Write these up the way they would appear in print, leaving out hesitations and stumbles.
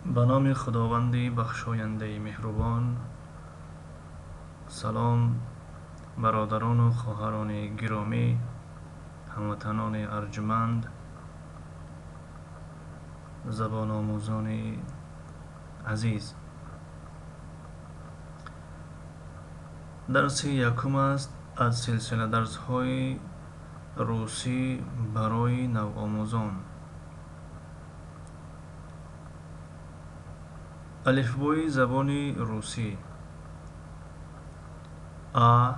به نام خداوند بخشاینده مهربان. سلام برادران و خواهران گرامی، هموطنان ارجمند، زبان آموزان عزیز. درس یکم است از سلسله درس های روسی برای نوآموزان. الفبای زبان روسی: ا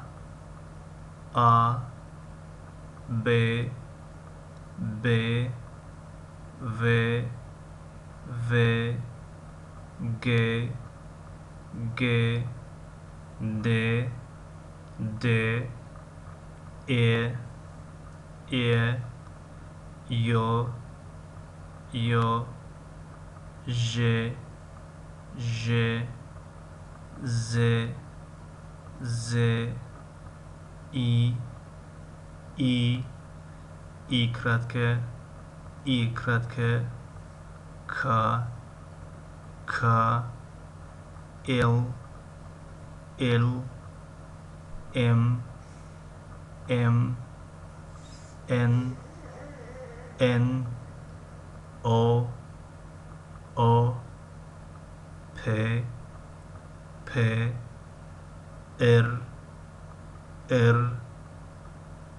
ا ب ب و و گ گ د د ای ای یا یا ژ ژ ز ز ای کراتکه ک ک ال ام ان او پ ار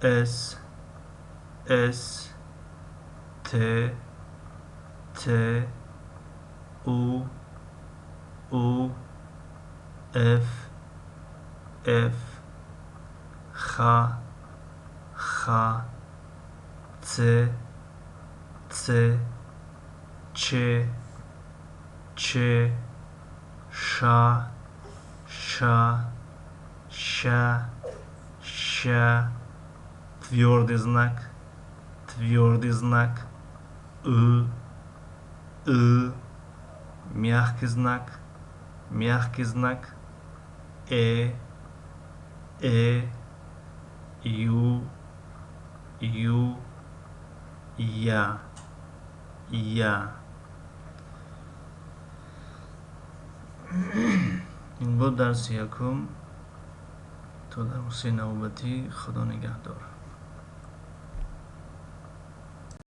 اس ت او اف خ څ چ ش твердый знак мягкий знак ю я. این بود درس یکم. تا درس نوبتی، خدا نگهدار.